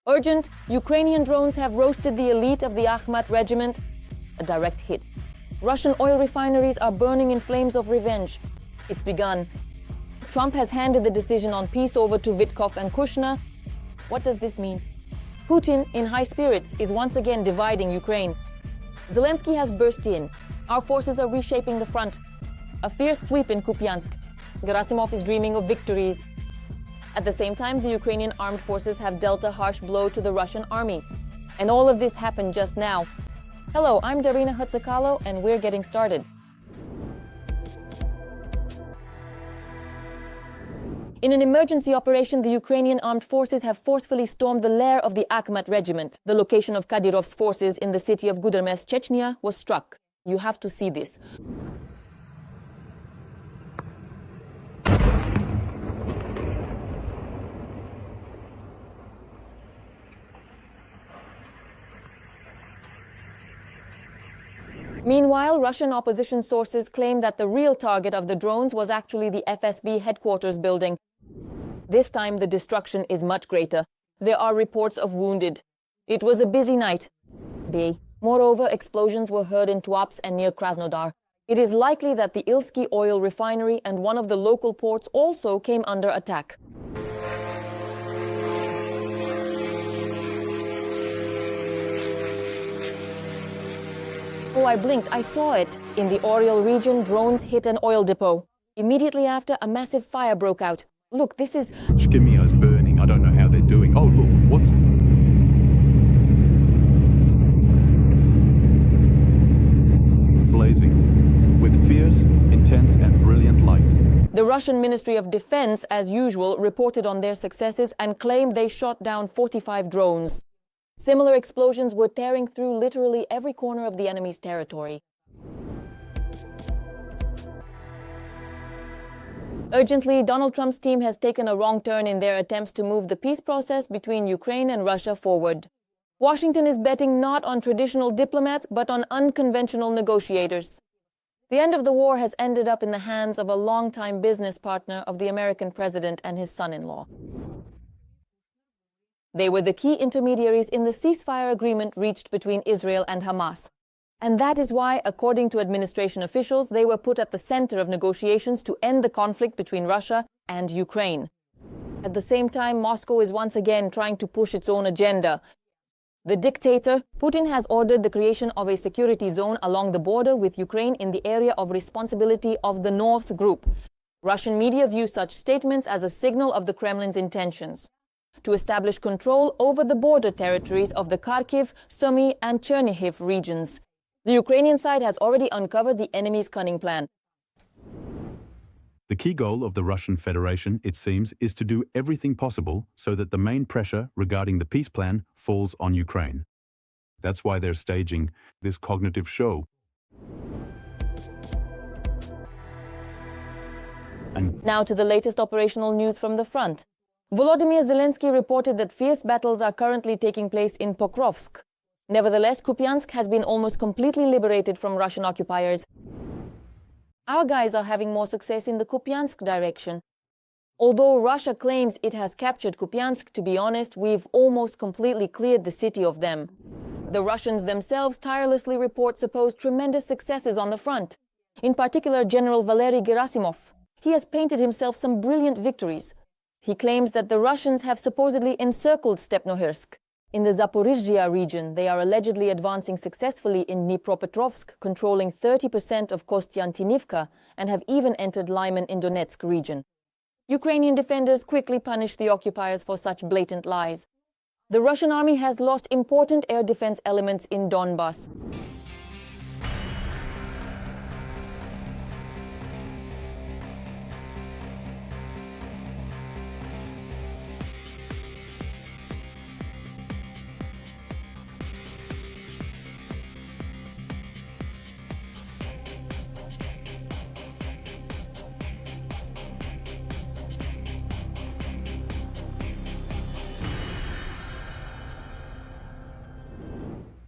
Urgent, Ukrainian drones have roasted the elite of the Akhmat regiment. A direct hit. Russian oil refineries are burning in flames of revenge. It's begun. Trump has handed the decision on peace over to Witkoff and Kushner. What does this mean? Putin, in high spirits, is once again dividing Ukraine. Zelensky has burst in. Our forces are reshaping the front. A fierce sweep in Kupiansk. Gerasimov is dreaming of victories. At the same time, the Ukrainian Armed Forces have dealt a harsh blow to the Russian army. And all of this happened just now. Hello, I'm Darina Hutsakalo, and we're getting started. In an emergency operation, the Ukrainian Armed Forces have forcefully stormed the lair of the Akhmat regiment. The location of Kadyrov's forces in the city of Gudernmest, Chechnya, was struck. You have to see this. Meanwhile, Russian opposition sources claim that the real target of the drones was actually the FSB headquarters building. This time, the destruction is much greater. There are reports of wounded. It was a busy night. Moreover, explosions were heard in Tuapse and near Krasnodar. It is likely that the Ilsky oil refinery and one of the local ports also came under attack. Oh, I blinked. I saw it. In the Oriol region, drones hit an oil depot. Immediately after, a massive fire broke out. Look, this is... Shkimia's burning. I don't know how they're doing. Oh, look, what's... blazing, with fierce, intense and brilliant light. The Russian Ministry of Defense, as usual, reported on their successes and claimed they shot down 45 drones. Similar explosions were tearing through literally every corner of the enemy's territory. Urgently, Donald Trump's team has taken a wrong turn in their attempts to move the peace process between Ukraine and Russia forward. Washington is betting not on traditional diplomats, but on unconventional negotiators. The end of the war has ended up in the hands of a longtime business partner of the American president and his son-in-law. They were the key intermediaries in the ceasefire agreement reached between Israel and Hamas. And that is why, according to administration officials, they were put at the center of negotiations to end the conflict between Russia and Ukraine. At the same time, Moscow is once again trying to push its own agenda. The dictator, Putin, has ordered the creation of a security zone along the border with Ukraine in the area of responsibility of the North Group. Russian media view such statements as a signal of the Kremlin's intentions to establish control over the border territories of the Kharkiv, Sumy and Chernihiv regions. The Ukrainian side has already uncovered the enemy's cunning plan. The key goal of the Russian Federation, it seems, is to do everything possible so that the main pressure regarding the peace plan falls on Ukraine. That's why they're staging this cognitive show. And now to the latest operational news from the front. Volodymyr Zelensky reported that fierce battles are currently taking place in Pokrovsk. Nevertheless, Kupiansk has been almost completely liberated from Russian occupiers. Our guys are having more success in the Kupiansk direction. Although Russia claims it has captured Kupiansk, to be honest, we've almost completely cleared the city of them. The Russians themselves tirelessly report supposed tremendous successes on the front. In particular, General Valery Gerasimov. He has painted himself some brilliant victories. He claims that the Russians have supposedly encircled Stepnohirsk. In the Zaporizhzhia region, they are allegedly advancing successfully in Dnipropetrovsk, controlling 30% of Kostiantynivka, and have even entered Lyman in Donetsk region. Ukrainian defenders quickly punished the occupiers for such blatant lies. The Russian army has lost important air defense elements in Donbas.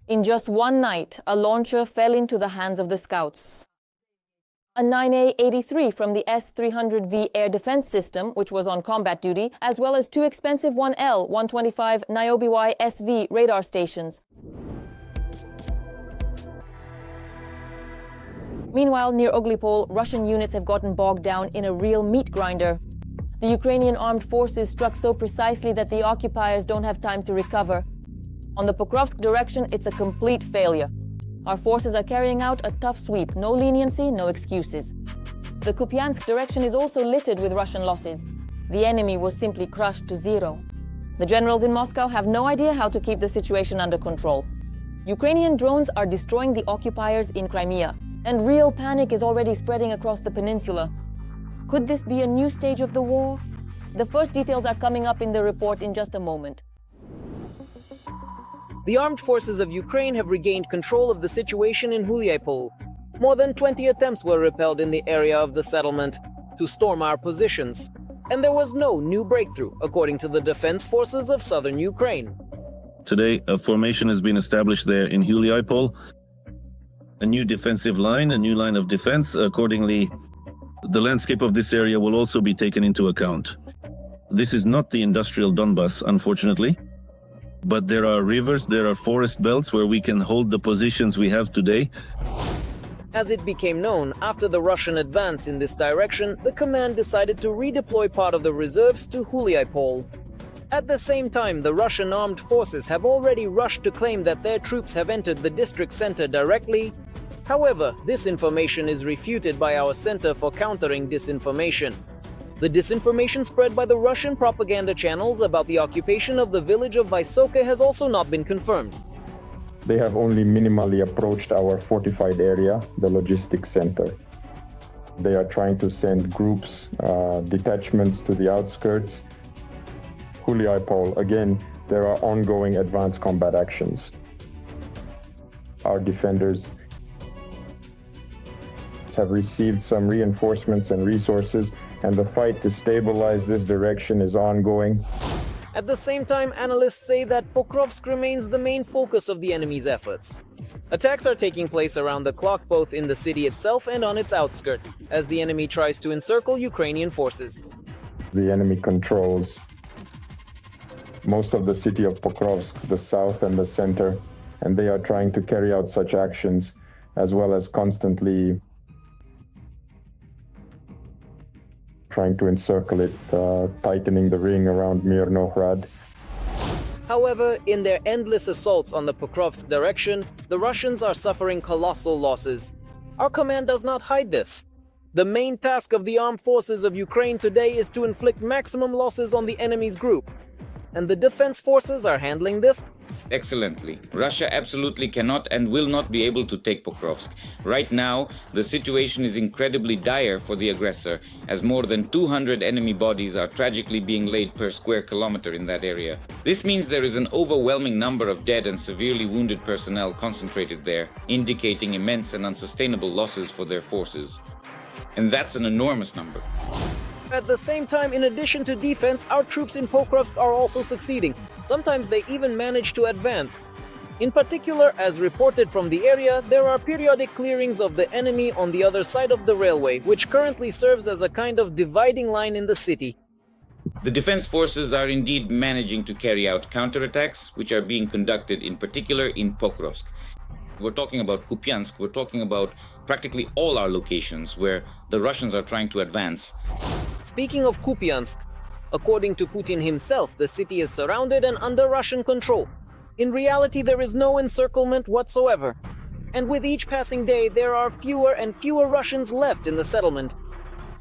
In just one night, a launcher fell into the hands of the scouts. a 9A-83 from the S-300V air defense system, which was on combat duty, as well as two expensive 1L-125 Niobe SV radar stations. Meanwhile, near Oglipol, Russian units have gotten bogged down in a real meat grinder. The Ukrainian Armed Forces struck so precisely that the occupiers don't have time to recover. On the Pokrovsk direction, it's a complete failure. Our forces are carrying out a tough sweep. No leniency, no excuses. The Kupiansk direction is also littered with Russian losses. The enemy was simply crushed to zero. The generals in Moscow have no idea how to keep the situation under control. Ukrainian drones are destroying the occupiers in Crimea, and real panic is already spreading across the peninsula. Could this be a new stage of the war? The first details are coming up in the report in just a moment. The armed forces of Ukraine have regained control of the situation in Huliaipol. More than 20 attempts were repelled in the area of the settlement to storm our positions. And there was no new breakthrough, according to the defense forces of southern Ukraine. Today, a formation has been established there in Huliaipol. A new defensive line, a new line of defense. Accordingly, the landscape of this area will also be taken into account. This is not the industrial Donbas, unfortunately. But there are rivers, there are forest belts where we can hold the positions we have today. As it became known, after the Russian advance in this direction, the command decided to redeploy part of the reserves to Huliaipol. At the same time, the Russian armed forces have already rushed to claim that their troops have entered the district center directly. However, this information is refuted by our Center for Countering Disinformation. The disinformation spread by the Russian propaganda channels about the occupation of the village of Vysoke has also not been confirmed. They have only minimally approached our fortified area, the logistics center. They are trying to send groups, detachments to the outskirts. Huliaipol, again, there are ongoing advanced combat actions. Our defenders have received some reinforcements and resources, and the fight to stabilize this direction is ongoing. At the same time, analysts say that Pokrovsk remains the main focus of the enemy's efforts. Attacks are taking place around the clock both in the city itself and on its outskirts, as the enemy tries to encircle Ukrainian forces. The enemy controls most of the city of Pokrovsk, the south and the center, and they are trying to carry out such actions, as well as constantly trying to encircle it, tightening the ring around Mirnohrad. However, in their endless assaults on the Pokrovsk direction, the Russians are suffering colossal losses. Our command does not hide this. The main task of the armed forces of Ukraine today is to inflict maximum losses on the enemy's group. And the defense forces are handling this excellently. Russia absolutely cannot and will not be able to take Pokrovsk. Right now, the situation is incredibly dire for the aggressor, as more than 200 enemy bodies are tragically being laid per square kilometer in that area. This means there is an overwhelming number of dead and severely wounded personnel concentrated there, indicating immense and unsustainable losses for their forces. And that's an enormous number. At the same time, in addition to defense, our troops in Pokrovsk are also succeeding. Sometimes they even manage to advance. In particular, as reported from the area, there are periodic clearings of the enemy on the other side of the railway, which currently serves as a kind of dividing line in the city. The defense forces are indeed managing to carry out counterattacks, which are being conducted in particular in Pokrovsk. We're talking about Kupiansk, we're talking about practically all our locations where the Russians are trying to advance. Speaking of Kupiansk, according to Putin himself, the city is surrounded and under Russian control. In reality, there is no encirclement whatsoever. And with each passing day, there are fewer and fewer Russians left in the settlement.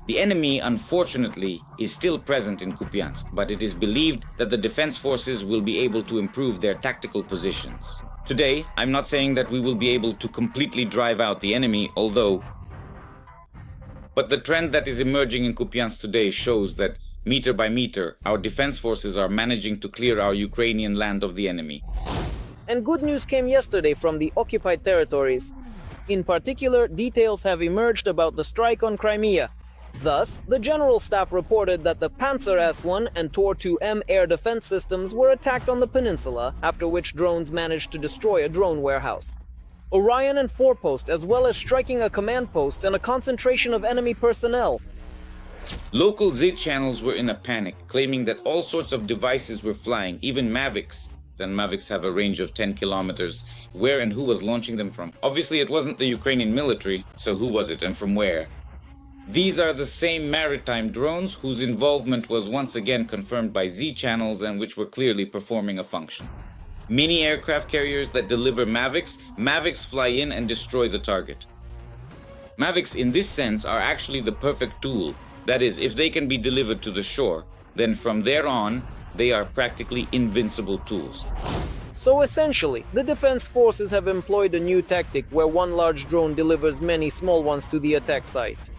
The enemy, unfortunately, is still present in Kupiansk, but it is believed that the defense forces will be able to improve their tactical positions. Today, I'm not saying that we will be able to completely drive out the enemy, but the trend that is emerging in Kupiansk today shows that, meter by meter, our defense forces are managing to clear our Ukrainian land of the enemy. And good news came yesterday from the occupied territories. In particular, details have emerged about the strike on Crimea. Thus, the General Staff reported that the Panzer S-1 and Tor-2M air defense systems were attacked on the peninsula, after which drones managed to destroy a drone warehouse. Orion and Forepost, as well as striking a command post and a concentration of enemy personnel. Local Z channels were in a panic, claiming that all sorts of devices were flying, even Mavics. Then Mavics have a range of 10 kilometers. Where and who was launching them from? Obviously it wasn't the Ukrainian military, so who was it and from where? These are the same maritime drones whose involvement was once again confirmed by Z channels and which were clearly performing a function. Mini aircraft carriers that deliver Mavics, Mavics fly in and destroy the target. Mavics in this sense are actually the perfect tool. That is, if they can be delivered to the shore, then from there on, they are practically invincible tools. So essentially, the defense forces have employed a new tactic where one large drone delivers many small ones to the attack site.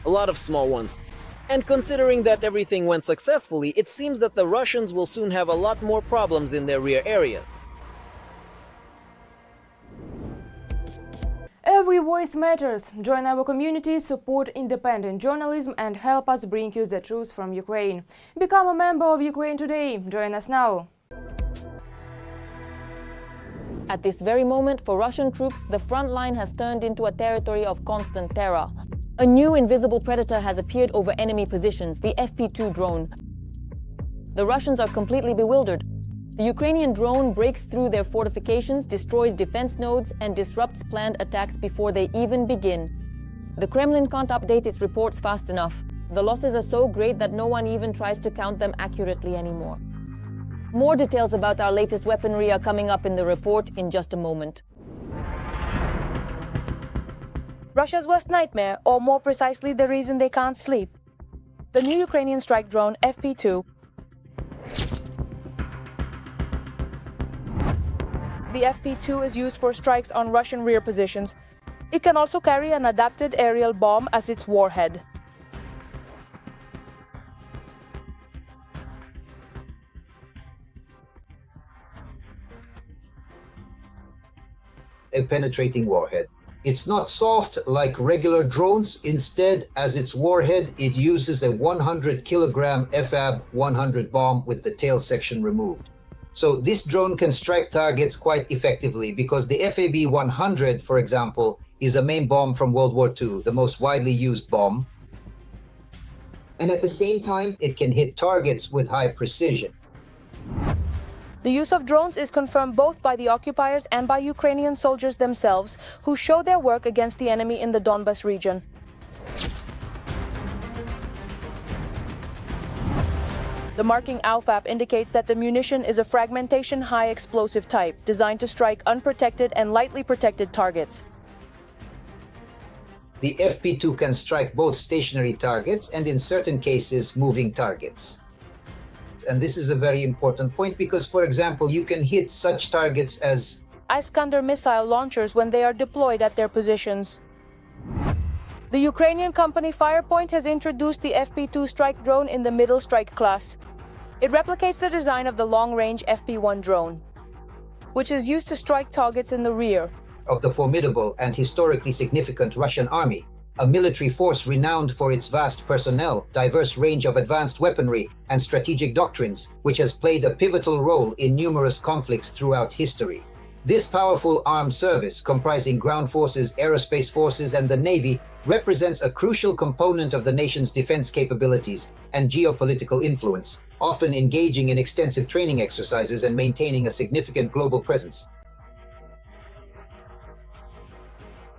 A lot of small ones. And considering that everything went successfully, it seems that the Russians will soon have a lot more problems in their rear areas. Every voice matters. Join our community, support independent journalism and help us bring you the truth from Ukraine. Become a member of Ukraine Today. Join us now. At this very moment, for Russian troops, the front line has turned into a territory of constant terror. A new invisible predator has appeared over enemy positions, the FP2 drone. The Russians are completely bewildered. The Ukrainian drone breaks through their fortifications, destroys defense nodes, and disrupts planned attacks before they even begin. The Kremlin can't update its reports fast enough. The losses are so great that no one even tries to count them accurately anymore. More details about our latest weaponry are coming up in the report in just a moment. Russia's worst nightmare, or more precisely the reason they can't sleep. The new Ukrainian strike drone FP2. The FP2 is used for strikes on Russian rear positions. It can also carry an adapted aerial bomb as its warhead. A penetrating warhead. It's not soft like regular drones. Instead, as its warhead, it uses a 100 kilogram FAB 100 bomb with the tail section removed. So this drone can strike targets quite effectively because the FAB 100, for example, is a main bomb from World War II, the most widely used bomb. And at the same time, it can hit targets with high precision. The use of drones is confirmed both by the occupiers and by Ukrainian soldiers themselves, who show their work against the enemy in the Donbas region. The marking AUFAP indicates that the munition is a fragmentation high explosive type, designed to strike unprotected and lightly protected targets. The FP2 can strike both stationary targets and in certain cases moving targets. And this is a very important point because, for example, you can hit such targets as Iskander missile launchers when they are deployed at their positions. The Ukrainian company Firepoint has introduced the FP2 strike drone in the middle strike class. It replicates the design of the long-range FP1 drone, which is used to strike targets in the rear of the formidable and historically significant Russian army, a military force renowned for its vast personnel, diverse range of advanced weaponry, and strategic doctrines, which has played a pivotal role in numerous conflicts throughout history. This powerful armed service, comprising ground forces, aerospace forces, and the Navy, represents a crucial component of the nation's defense capabilities and geopolitical influence, often engaging in extensive training exercises and maintaining a significant global presence.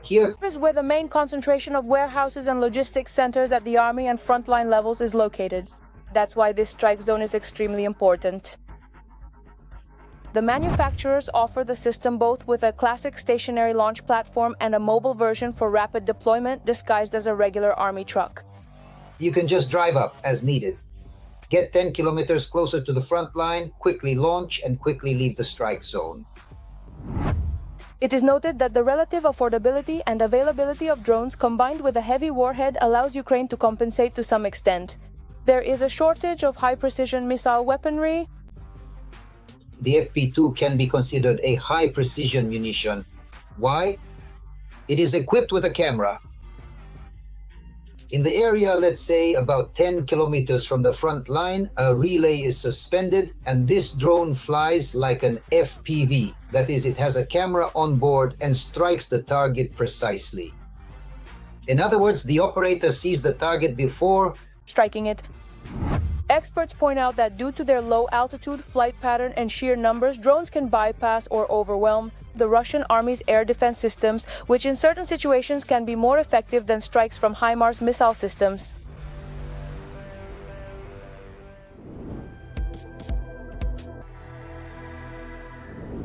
Here is where the main concentration of warehouses and logistics centers at the army and frontline levels is located. That's why this strike zone is extremely important. The manufacturers offer the system both with a classic stationary launch platform and a mobile version for rapid deployment disguised as a regular army truck. you can just drive up as needed. Get 10 kilometers closer to the front line, quickly launch, and quickly leave the strike zone. It is noted that the relative affordability and availability of drones combined with a heavy warhead allows Ukraine to compensate to some extent. There is a shortage of high-precision missile weaponry. The FP2 can be considered a high-precision munition. Why? It is equipped with a camera. In the area, let's say about 10 kilometers from the front line, a relay is suspended, and this drone flies like an FPV. That is, it has a camera on board and strikes the target precisely. In other words, the operator sees the target before striking it. Experts point out that due to their low altitude, flight pattern, and sheer numbers, drones can bypass or overwhelm the Russian army's air defense systems, which in certain situations can be more effective than strikes from HIMARS missile systems.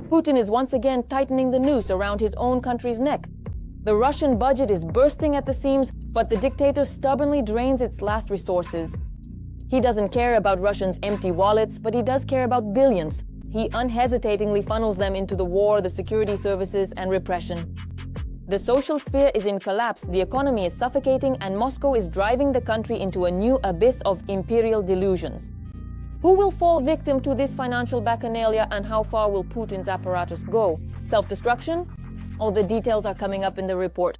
Putin is once again tightening the noose around his own country's neck. The Russian budget is bursting at the seams, but the dictator stubbornly drains its last resources. He doesn't care about Russians' empty wallets, but he does care about billions. He unhesitatingly funnels them into the war, the security services, and repression. The social sphere is in collapse, the economy is suffocating, and Moscow is driving the country into a new abyss of imperial delusions. Who will fall victim to this financial bacchanalia, and how far will Putin's apparatus go? Self-destruction? All the details are coming up in the report.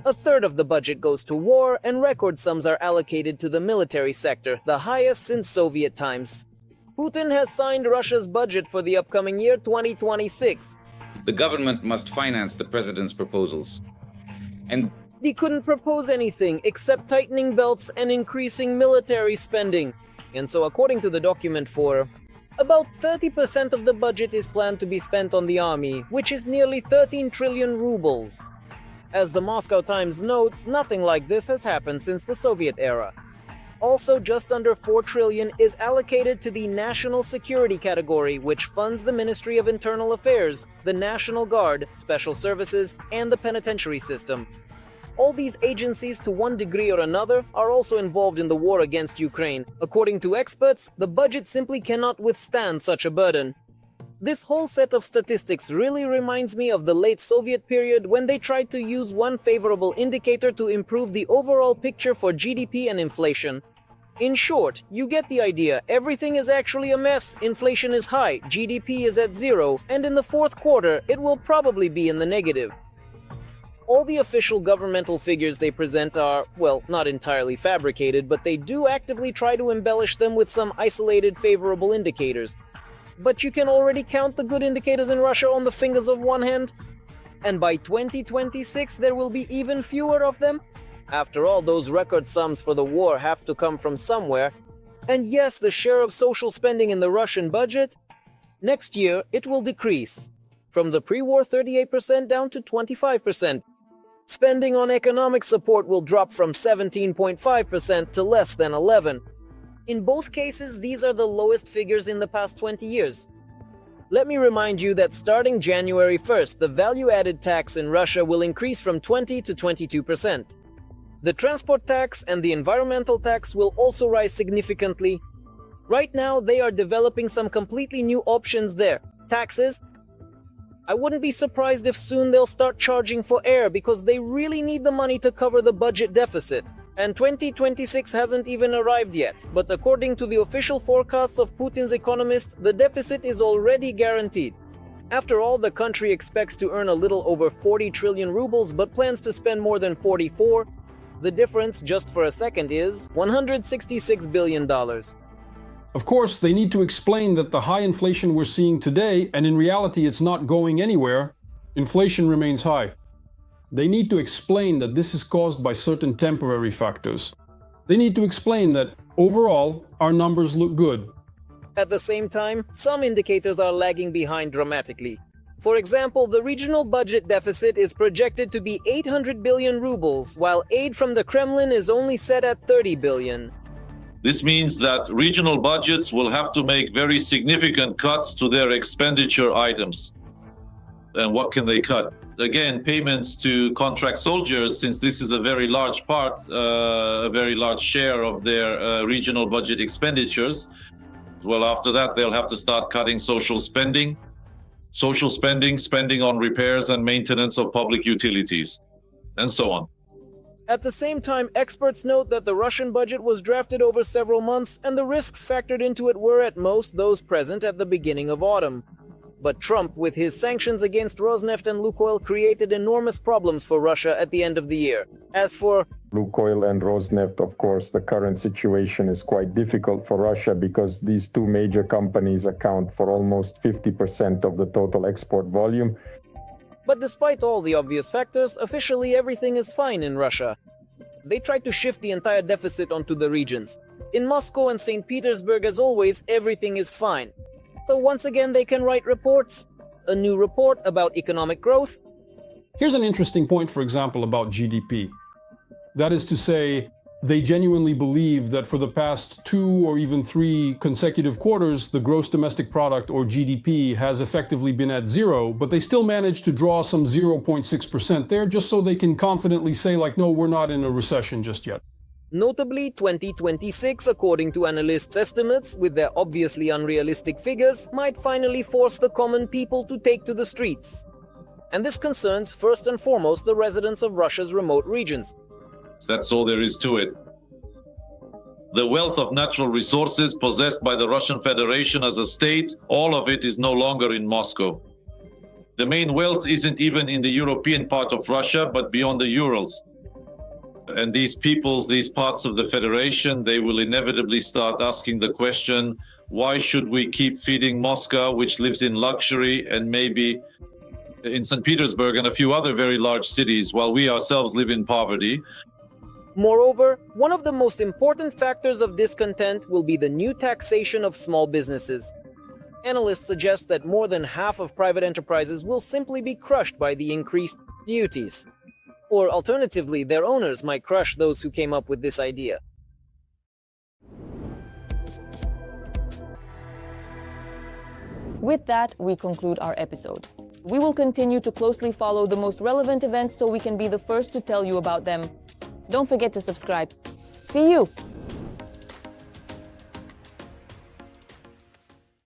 A third of the budget goes to war, and record sums are allocated to the military sector, the highest since Soviet times. Putin has signed Russia's budget for the upcoming year 2026. The government must finance the president's proposals. And he couldn't propose anything except tightening belts and increasing military spending. And so, according to the document about 30% of the budget is planned to be spent on the army, which is nearly 13 trillion rubles. As the Moscow Times notes, nothing like this has happened since the Soviet era. Also, just under 4 trillion is allocated to the national security category, which funds the Ministry of Internal Affairs, the National Guard, Special Services, and the penitentiary system. All these agencies, to one degree or another, are also involved in the war against Ukraine. According to experts, the budget simply cannot withstand such a burden. This whole set of statistics really reminds me of the late Soviet period, when they tried to use one favorable indicator to improve the overall picture for GDP and inflation. In short, you get the idea. Everything is actually a mess, inflation is high, GDP is at zero, and in the fourth quarter, it will probably be in the negative. All the official governmental figures they present are, well, not entirely fabricated, but they do actively try to embellish them with some isolated favorable indicators. But you can already count the good indicators in Russia on the fingers of one hand. And by 2026, there will be even fewer of them. After all, those record sums for the war have to come from somewhere. And yes, the share of social spending in the Russian budget, next year it will decrease. From the pre-war 38% down to 25%. Spending on economic support will drop from 17.5% to less than 11%. In both cases, these are the lowest figures in the past 20 years. Let me remind you that starting January 1st, the value-added tax in Russia will increase from 20 to 22%. The transport tax and the environmental tax will also rise significantly. Right now, they are developing some completely new options there. Taxes. I wouldn't be surprised if soon they'll start charging for air, because they really need the money to cover the budget deficit. And 2026 hasn't even arrived yet, but according to the official forecasts of Putin's economists, the deficit is already guaranteed. After all, the country expects to earn a little over 40 trillion rubles, but plans to spend more than 44. The difference, just for a second, is $166 billion. Of course, they need to explain that the high inflation we're seeing today, and in reality it's not going anywhere, inflation remains high. They need to explain that this is caused by certain temporary factors. They need to explain that, overall, our numbers look good. At the same time, some indicators are lagging behind dramatically. For example, the regional budget deficit is projected to be 800 billion rubles, while aid from the Kremlin is only set at 30 billion. This means that regional budgets will have to make very significant cuts to their expenditure items. And what can they cut? Again, payments to contract soldiers, since this is a very large part, a very large share of their regional budget expenditures. Well, after that, they'll have to start cutting social spending, spending on repairs and maintenance of public utilities, and so on. At the same time, experts note that the Russian budget was drafted over several months, and the risks factored into it were at most those present at the beginning of autumn. But Trump, with his sanctions against Rosneft and Lukoil, created enormous problems for Russia at the end of the year. As for Lukoil and Rosneft, of course, the current situation is quite difficult for Russia because these two major companies account for almost 50% of the total export volume. But despite all the obvious factors, officially everything is fine in Russia. They tried to shift the entire deficit onto the regions. In Moscow and St. Petersburg, as always, everything is fine. So once again, they can write reports. A new report about economic growth. Here's an interesting point, for example, about GDP. That is to say, they genuinely believe that for the past 2 or even 3 consecutive quarters, the gross domestic product, or GDP, has effectively been at zero, but they still manage to draw some 0.6% there just so they can confidently say, like, no, we're not in a recession just yet. Notably, 2026, according to analysts' estimates, with their obviously unrealistic figures, might finally force the common people to take to the streets. And this concerns first and foremost the residents of Russia's remote regions. That's all there is to it. The wealth of natural resources possessed by the Russian Federation as a state, all of it is no longer in Moscow. The main wealth isn't even in the European part of Russia, but beyond the Urals. And these peoples, these parts of the Federation, they will inevitably start asking the question, why should we keep feeding Moscow, which lives in luxury, and maybe in St. Petersburg and a few other very large cities, while we ourselves live in poverty? Moreover, one of the most important factors of discontent will be the new taxation of small businesses. Analysts suggest that more than half of private enterprises will simply be crushed by the increased duties. Or alternatively, their owners might crush those who came up with this idea. With that, we conclude our episode. We will continue to closely follow the most relevant events so we can be the first to tell you about them. Don't forget to subscribe. See you!